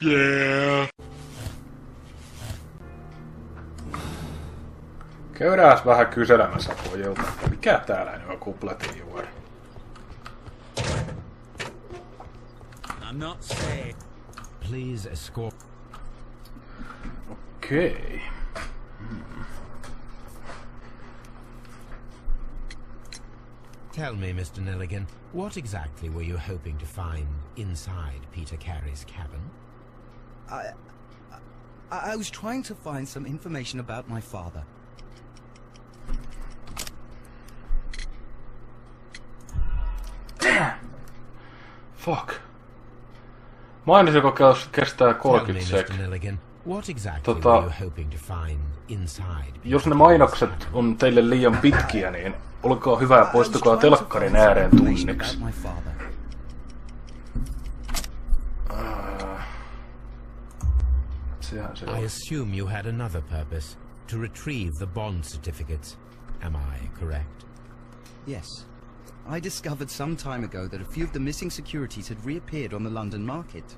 Yeah. Käydään vähän kyselemässä pojilta, että mikä täällä nyt on kupletin juori. I'm not safe. Please escort. Okei. Tell me, Mr. Nelligan, what exactly were you hoping to find inside Peter Carey's cabin? I was trying to find some information about my father. Damn! Fuck. Mainoskokeus kestää 30 sekuntia. Jos ne mainokset on teille liian pitkiä, niin olkaa hyvä ja poistukaa telkkarin ääreen tunniksi. I assume you had another purpose, to retrieve the bond certificates. Am I correct? Yes. I discovered some time ago that a few of the missing securities had reappeared on the London market.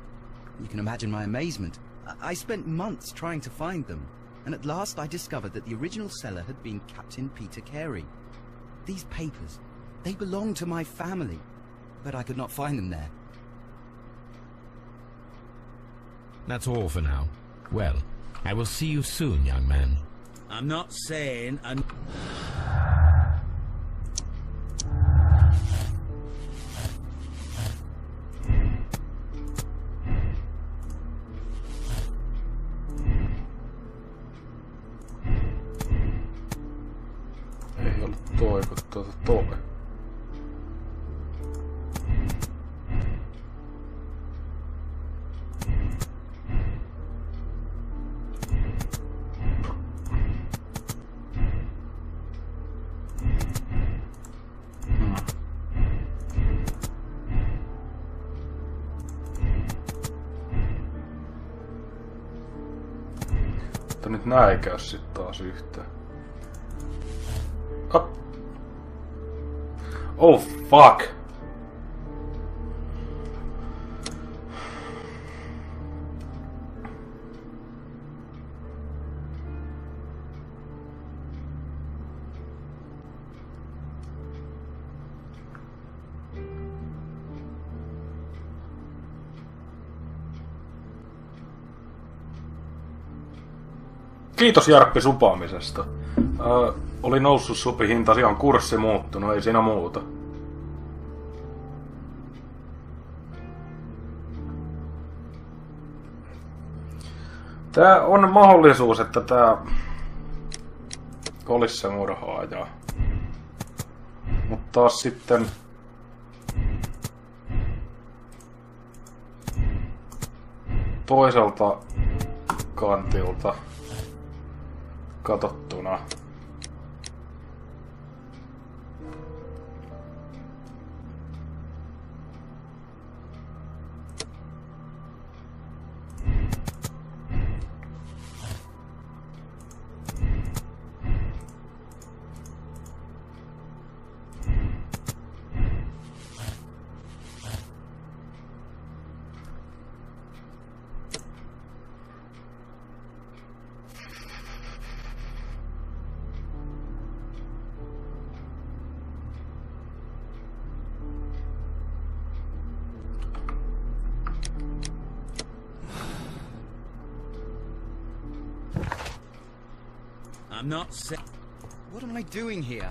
You can imagine my amazement. I spent months trying to find them, and at last I discovered that the original seller had been Captain Peter Carey. These papers, they belonged to my family, but I could not find them there. That's all for now. Well, I will see you soon, young man. I'm not saying Ei ollut toi, kun toi. Mutta nyt nää ei käy sit taas yhtään. Oh fuck! Kiitos Jarppi supaamisesta. Oli noussut supihinta, on kurssi muuttunut, ei siinä muuta. Tää on mahdollisuus, että tää olisi se murhaaja. Mutta taas sitten toiselta kantilta katsottuna I'm not saying. What am I doing here?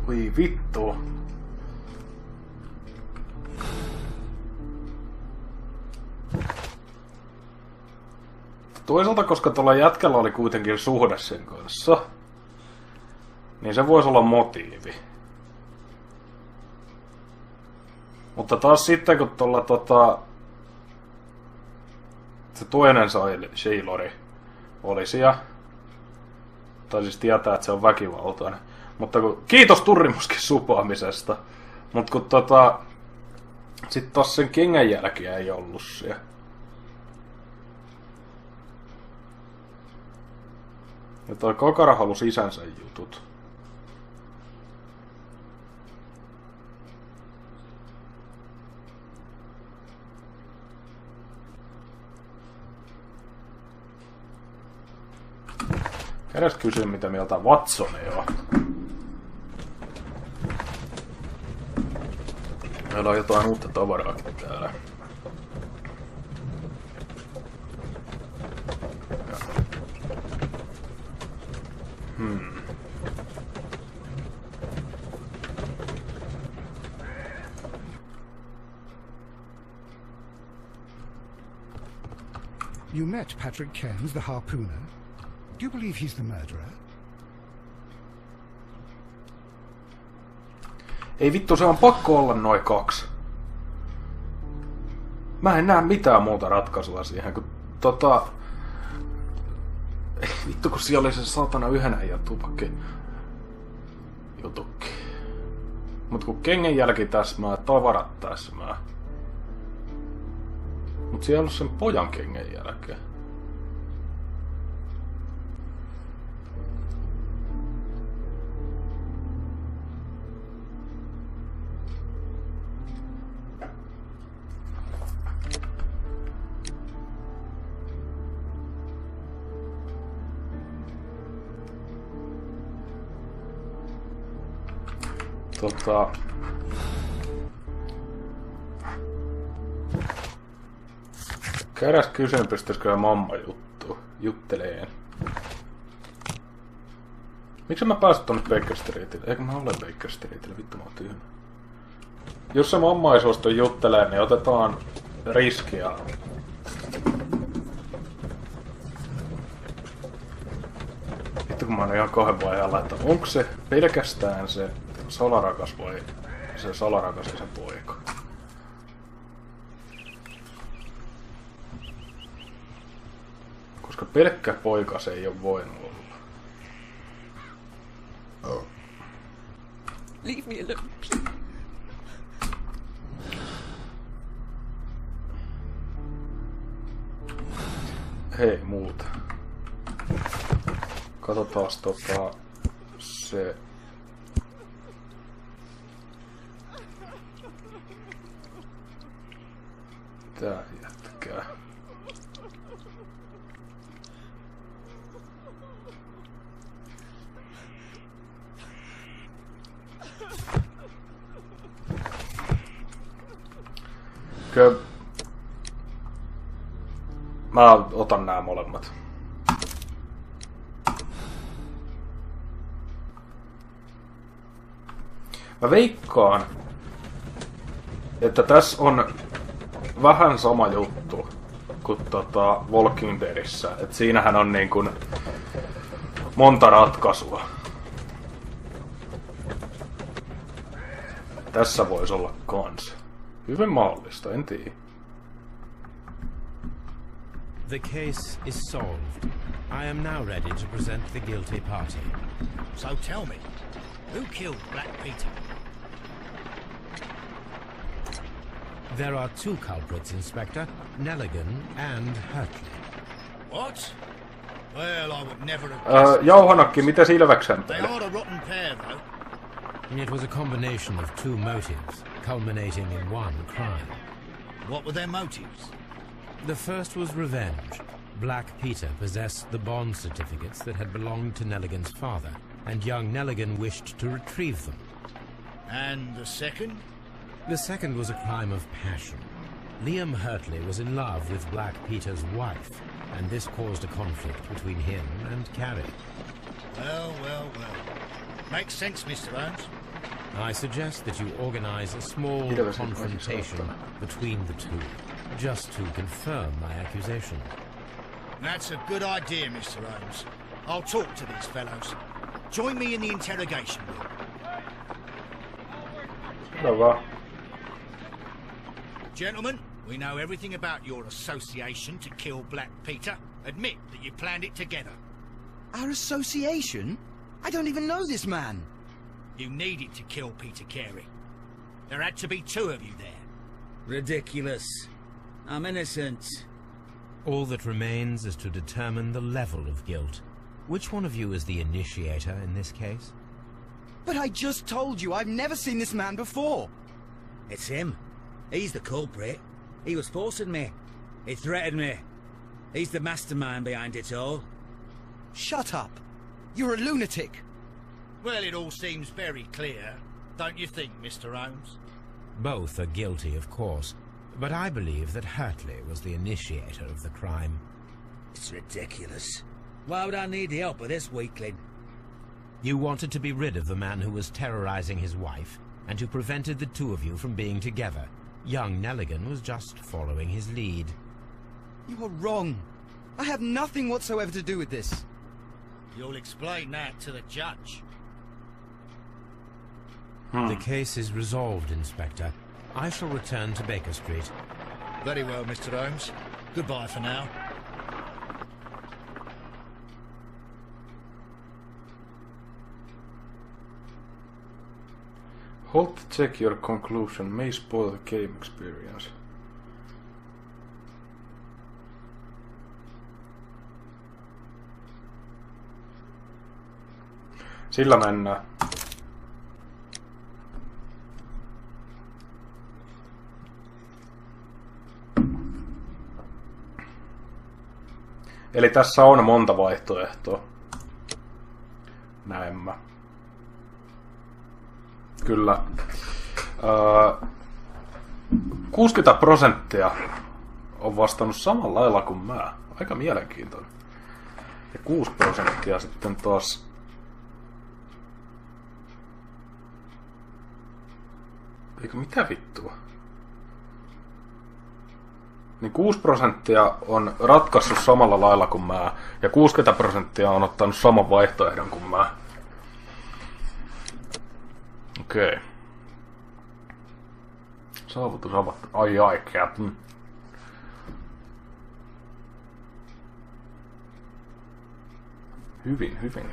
Voi vittu. Toisaalta, koska tuolla jätkällä oli kuitenkin suhde sen kanssa, niin se voisi olla motiivi. Mutta taas sitten, kun tuolla se toinen Shailori oli siellä, tai siis tietää, että se on väkivaltainen. Mutta kun, kiitos Turrimuskin supaamisesta. Mutta kun sit taas sen kengän jälkiä ei ollut siellä. Ja toi kakara halusi isänsä jutut. Käydään kysyä, mitä mieltä Watson on. Meillä on jotain uutta tavaraakin täällä. You met Patrick Cairns, the harpooner. Do you believe he's the murderer? Ei vittu, se on pakko olla noin 2. Mä en näe mitään muuta ratkaisua siihen, kun Ei vittu, kun siellä oli se satana yhden ja tupakki jutukki. Mut kun kengänjälki täsmää, tavarat täsmää. Mut siellä on sen pojan kengänjälkeä. Käydäs kysyn, pystyskö mamma jutteleen. Miksi mä pääsin tonne Baker Streetille? Eikö mä ole Baker Streetille? Vittu mä oon tyhmä. Jos se mamma ei suostu jutteleen, niin otetaan riskiä. Vittu kun mä oon ihan 2 vaihalla, että onko se pelkästään se salarakas vai se salarakas ja se poika? Koska pelkkä poika se ei ole voinut olla. Oh. Leave me alone, please. Hei, muuta. Katsotaas se... Tää jätkää. Mä otan nää molemmat. Mä veikkaan, että tässä on vähän sama juttu kuin Walking Deadissä. Et siinähän on niin kuin monta ratkaisua. Tässä voisi olla kans. Hyvin mahdollista, en tiedä. The case is solved. I am now ready to present the guilty party. So tell me, who killed Black Peter? There are 2 culprits, Inspector. Nelligan and Hurtley. What? Well, I would never have... Jauhanakki, mitä Silväksen They teille? are a rotten pair, though. It was a combination of 2 motives, culminating in 1 crime. What were their motives? The first was revenge. Black Peter possessed the bond certificates that had belonged to Nelligan's father, and young Nelligan wished to retrieve them. And the second? The second was a crime of passion. Liam Hurtley was in love with Black Peter's wife, and this caused a conflict between him and Carrie. Well, well, well. Makes sense, Mr. Holmes. I suggest that you organize a small confrontation between the 2, just to confirm my accusation. That's a good idea, Mr. Holmes. I'll talk to these fellows. Join me in the interrogation room. Hyvä. Gentlemen, we know everything about your association to kill Black Peter. Admit that you planned it together. Our association? I don't even know this man. You needed to kill Peter Carey. There had to be 2 of you there. Ridiculous. I'm innocent. All that remains is to determine the level of guilt. Which one of you is the initiator in this case? But I just told you, I've never seen this man before. It's him. He's the culprit. He was forcing me. He threatened me. He's the mastermind behind it all. Shut up. You're a lunatic. Well, it all seems very clear, don't you think, Mr. Holmes? Both are guilty, of course, but I believe that Hurtley was the initiator of the crime. It's ridiculous. Why would I need the help of this weakling? You wanted to be rid of the man who was terrorizing his wife, and who prevented the two of you from being together. Young Nelligan was just following his lead. You are wrong. I have nothing whatsoever to do with this. You'll explain that to the judge. The case is resolved, Inspector. I shall return to Baker Street. Very well, Mr. Holmes. Goodbye for now. Hold to check your conclusion may spoil the game experience. Sillä mennään. Eli tässä on monta vaihtoehtoa. Näin mä. Kyllä. 60% on vastannut samalla lailla kuin mä. Aika mielenkiintoinen. Ja 6% sitten taas... Eikö mitä vittua? Niin 6% on ratkaissut samalla lailla kuin mä. Ja 60% on ottanut saman vaihtoehdon kuin mä. Okei. Saavutus avattu. Ai,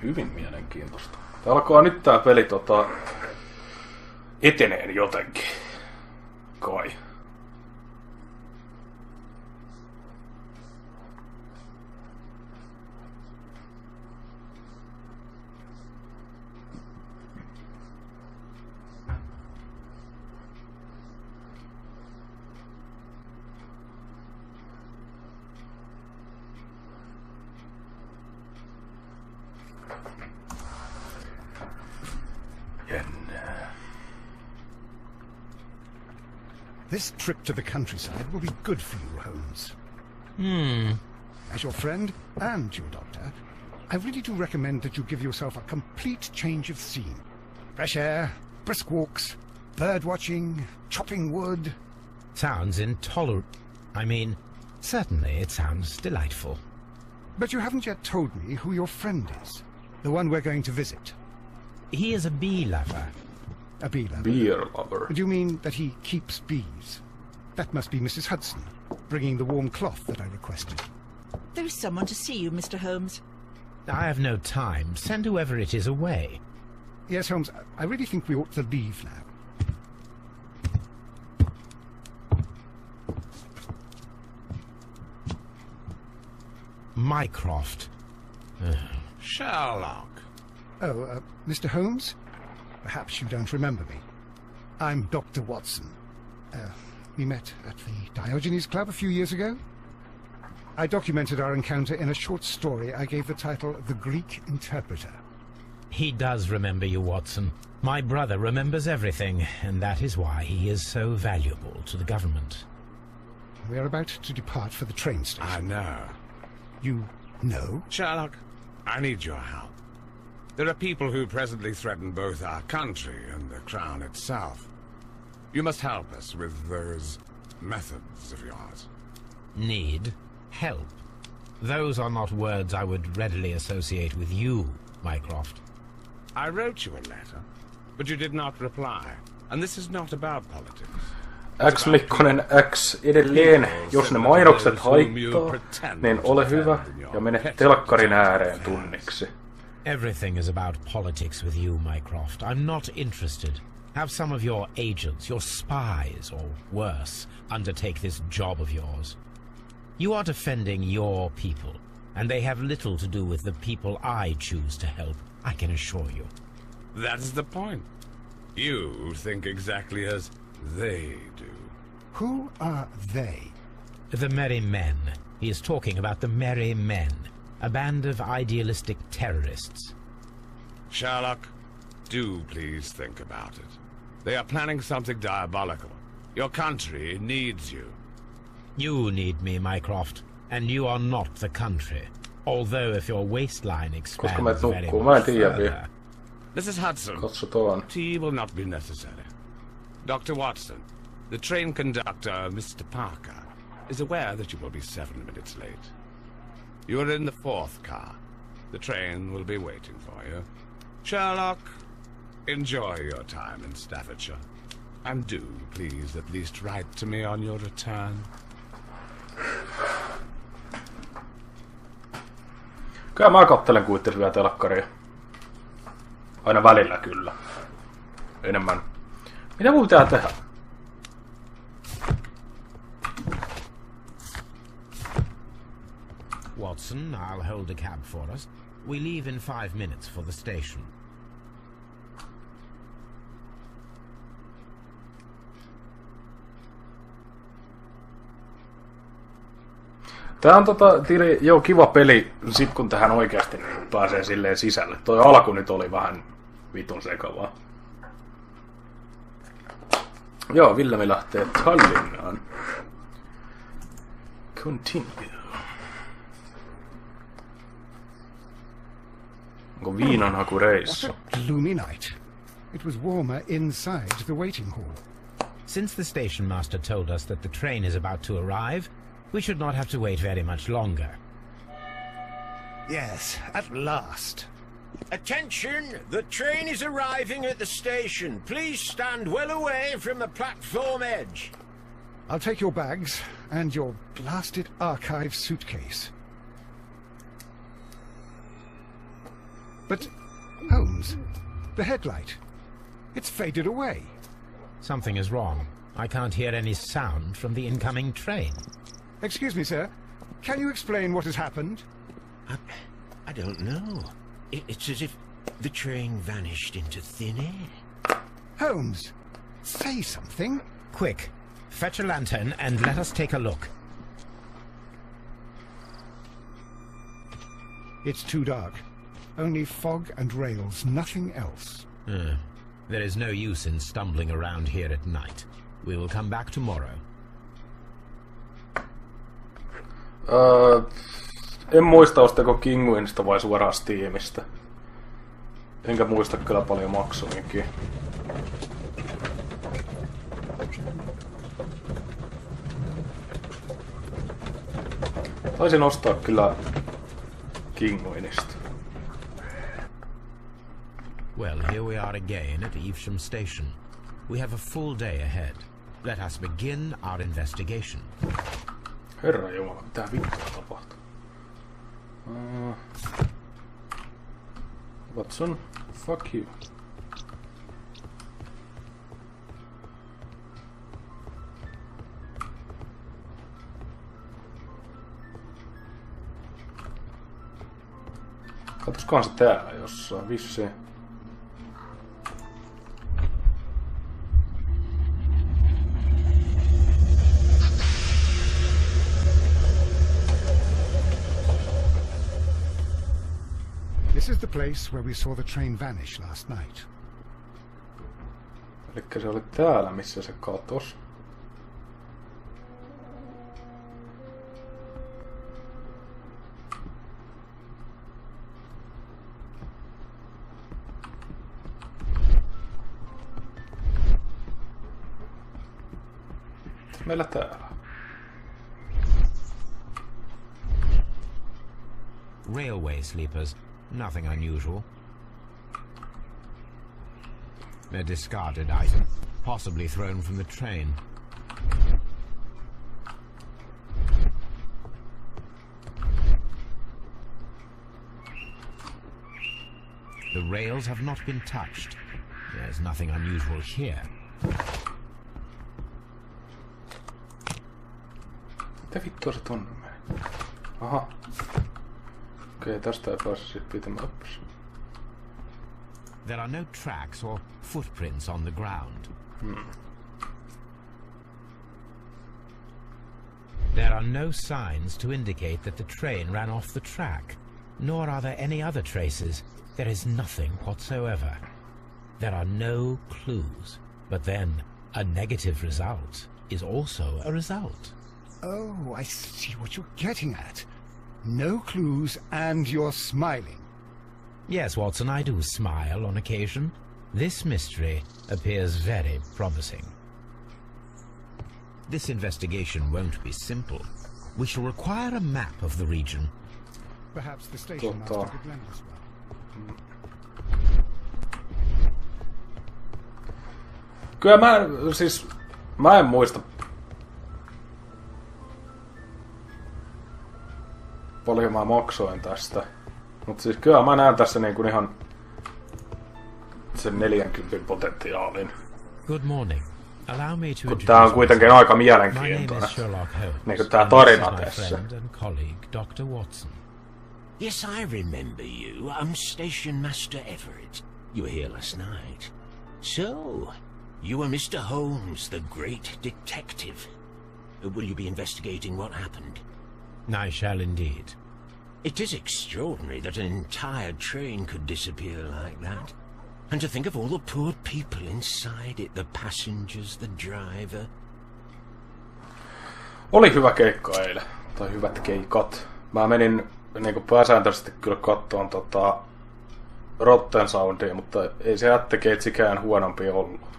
Hyvin mielenkiintoista. Tää alkaa nyt tää peli eteneen jotenkin. Kai. This trip to the countryside will be good for you, Holmes. As your friend and your doctor, I really do recommend that you give yourself a complete change of scene. Fresh air, brisk walks, bird watching, chopping wood. Sounds intolerant. I mean, certainly it sounds delightful. But you haven't yet told me who your friend is. The one we're going to visit. He is a bee lover. A bee lover? Beer lover. Do you mean that he keeps bees? That must be Mrs. Hudson, bringing the warm cloth that I requested. There is someone to see you, Mr. Holmes. I have no time. Send whoever it is away. Yes, Holmes, I really think we ought to leave now. Mycroft. Sherlock. Oh, Mr. Holmes? Perhaps you don't remember me. I'm Dr. Watson. We met at the Diogenes Club a few years ago. I documented our encounter in a short story I gave the title The Greek Interpreter. He does remember you, Watson. My brother remembers everything, and that is why he is so valuable to the government. We are about to depart for the train station. I know. You know? Sherlock, I need your help. There are people who presently threaten both our country and the Crown itself. You must help us with those methods of yours. Need? Help? Those are not words I would readily associate with you, Mycroft. I wrote you a letter, but you did not reply. And this is not about politics. X-Mikkonen X edelleen, jos ne mainokset haittaa, niin ole hyvä ja mene telkkarin ääreen tunniksi. Everything is about politics with you, Mycroft. I'm not interested. Have some of your agents, your spies, or worse, undertake this job of yours. You are defending your people. and they have little to do with the people I choose to help, I can assure you. That's the point. You think exactly as they do. Who are they? The Merry Men. He is talking about the Merry Men, a band of idealistic terrorists. Sherlock, do please think about it. They are planning something diabolical. Your country needs you. You need me, Mycroft, and you are not the country. Although if your waistline expands very much further... Mrs. Hudson, Katsotaan. tea will not be necessary. Dr. Watson, the train conductor, Mr. Parker, is aware that you will be 7 minutes late. You are in the 4th car. The train will be waiting for you. Sherlock, enjoy your time in Staffordshire. And do, please, at least write to me on your return. Kyllä mä kattelen kuitenkin vielä telkkaria. Aina välillä kyllä. Enemmän. Mitä mun pitää tehdä? Watson, I'll hold a cab for us. We leave in 5 minutes for the station. Tää on joo, kiva peli, sit kun tähän oikeasti niin pääsee silleen sisälle. Toi alku nyt oli vähän vitun sekavaa. Joo, Villemi lähtee Tallinnaan. Continue. Onko viinanhakureissu? What a gloomy night. It was warmer inside the waiting hall. Since the station master told us that the train is about to arrive, we should not have to wait very much longer. Yes, at last. Attention! The train is arriving at the station. Please stand well away from the platform edge. I'll take your bags and your blasted archive suitcase. But, Holmes, the headlight. It's faded away. Something is wrong. I can't hear any sound from the incoming train. Excuse me, sir. Can you explain what has happened? I don't know. It's as if the train vanished into thin air. Holmes, say something. Quick, fetch a lantern and let us take a look. It's too dark. Only fog and rails, nothing else. There is no use in stumbling around here at night. We will come back tomorrow. En muista, ostako Kinguinista vai suoraan Steamista. Enkä muista kyllä paljon maksuinkin. Taisin ostaa kyllä Kinguinista. Well, here we are again at Evesham Station. We have a full day ahead. Let us begin our investigation. Herra Jumala, mitä vittua tapahtuu? Watson, fuck you. Katsotaan se täällä jossain, vissiin. This is the place where we saw the train vanish last night. Elikkä se oli täällä, missä se katos. Meillä täällä. Railway sleepers. Nothing unusual. A discarded item, possibly thrown from the train. The rails have not been touched. There's nothing unusual here. Mitä vittua se tonne meni? Aha. Okei, tästä ei pääse sit pitämäppäs. There are no tracks or footprints on the ground. There are no signs to indicate that the train ran off the track, nor are there any other traces. There is nothing whatsoever. There are no clues. But then, a negative result is also a result. Oh, I see what you're getting at. No clues, and you're smiling. Yes, Watson, I do smile on occasion. This mystery appears very promising. This investigation won't be simple. We shall require a map of the region. Perhaps the station master could lend us one. Kyllä mä en muista paljon mä maksoin tästä. Mut siis kyllä mä näen tässä niinku ihan sen 40 potentiaalin. Good morning. Allow me to kun tää on kuitenkin aika mielenkiintoinen. My name is Sherlock Holmes. Niinku tää tarina tässä. Friend and colleague, Dr. Watson. Yes, I remember you. I'm Station Master Everett. You were here last night. So, you are Mr. Holmes, the great detective. Will you be investigating what happened? I shall indeed. It is extraordinary that an entire train could disappear like that. And to think of all the poor people inside it, the passengers, the driver. Oli hyvä keikka eilen, tai hyvät keikat. Mä menin niinku pääsääntöisesti kyllä kattoon Rotten Soundia, mutta ei se jättekeitsikään huonompi ollut.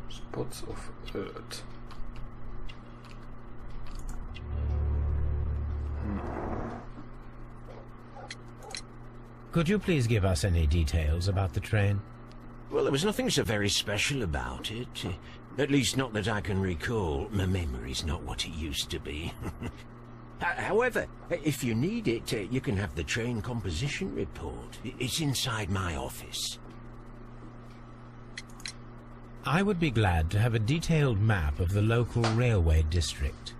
Spots of Earth. Could you please give us any details about the train? Well, there was nothing so very special about it. At least not that I can recall. My memory's not what it used to be. However, if you need it, you can have the train composition report. It's inside my office. I would be glad to have a detailed map of the local railway district.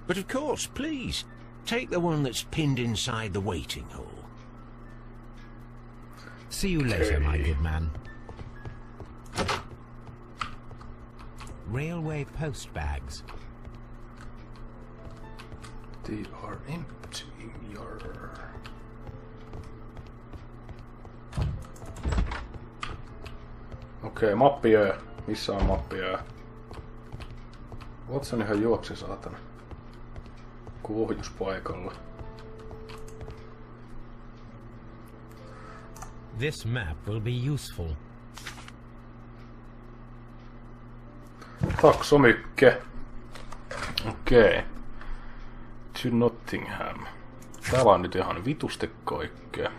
But of course, please, take the one that's pinned inside the waiting hall. See you later, my good man. Railway post bags. They are empty. Okei, mappiöö. Missä on mappiöö? Watson ihan juoksi, saatana. Ohjuspaikalla. This map will be useful. Taksomykke. Okei. To Nottingham. Täällä on nyt ihan vitusti kaikkea.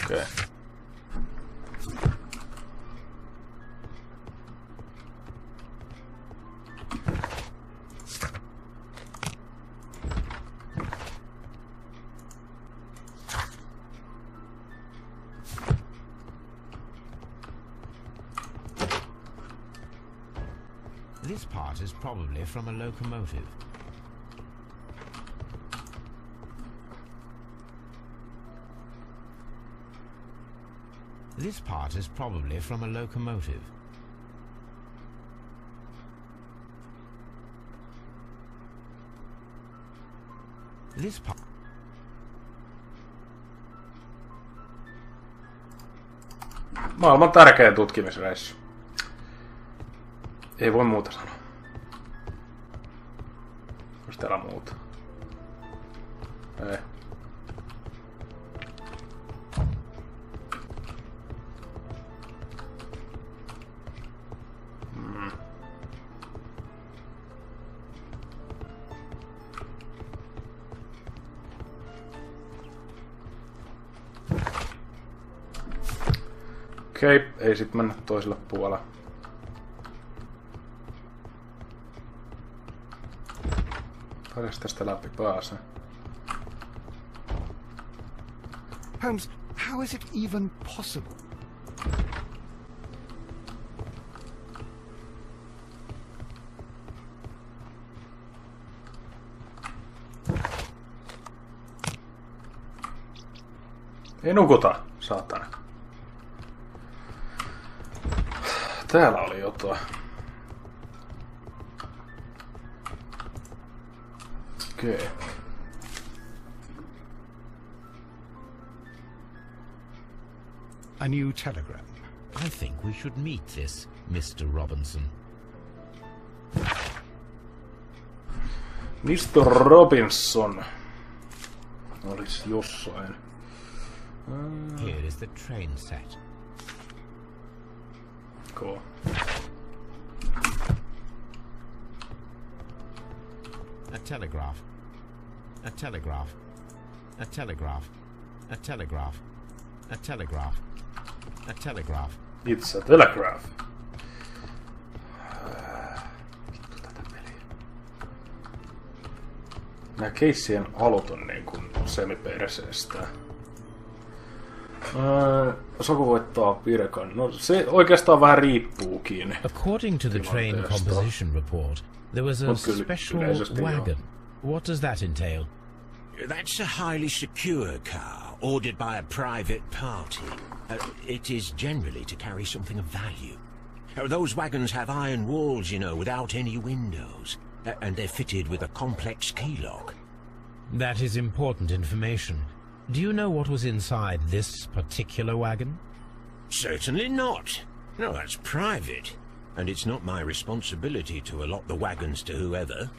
Okei. This part is probably from a locomotive. This part is probably from a locomotive. This part... Maailman tärkein tutkimisreissu. Ei voi muuta sanoa. Onko täällä muuta? Ei. Okei, ei sit mennä toiselle puolelle. Paljon tästä läpi pääsee? Holmes, how is it even possible? Ei nukuta, saatana. Täällä oli jotain. Okei. Okay. A new telegram. I think we should meet this Mr. Robinson. Mr. Robinson olisi jossain. Here is the train set. Cool. A telegraph. A telegraph. A telegraph. A telegraph. A telegraph. A telegraph. It's a telegraph. Nää keissien alut on niin kuin semiperseestä. Soku voittaa virkan. No se oikeastaan vähän riippuukin. According to the train composition report, there was a special wagon. What does that entail? That's a highly secure car, ordered by a private party. It is generally to carry something of value. Those wagons have iron walls, you know, without any windows. And they're fitted with a complex key lock. That is important information. Do you know what was inside this particular wagon? Certainly not. No, that's private. And it's not my responsibility to allot the wagons to whoever.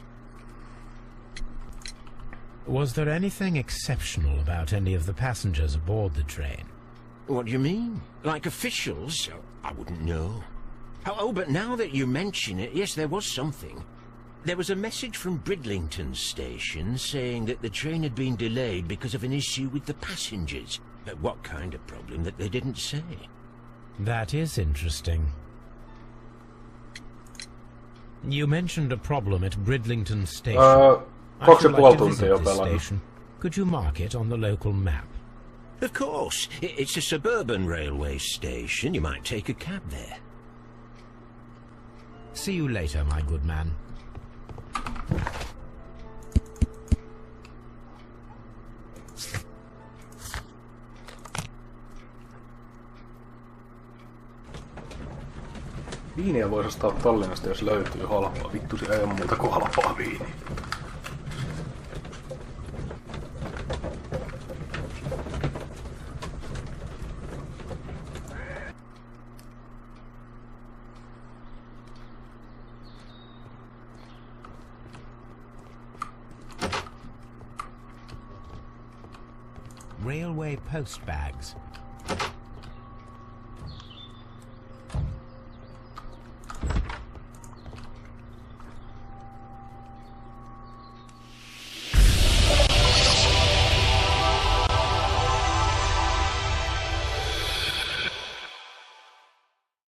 Was there anything exceptional about any of the passengers aboard the train? What do you mean? Like officials? I wouldn't know. Oh, but now that you mention it, yes, there was something. There was a message from Bridlington station saying that the train had been delayed because of an issue with the passengers. What kind of problem that they didn't say? That is interesting. You mentioned a problem at Bridlington station. I should like to visit this station. Could you mark it on the local map? Of course. It's a suburban railway station. You might take a cab there. See you later, my good man. Viiniä voisi ostaa Tallinnasta, jos löytyy halpaa. Vittu, siellä ei ole muuta kuin halpaa viiniä. Railway post bags.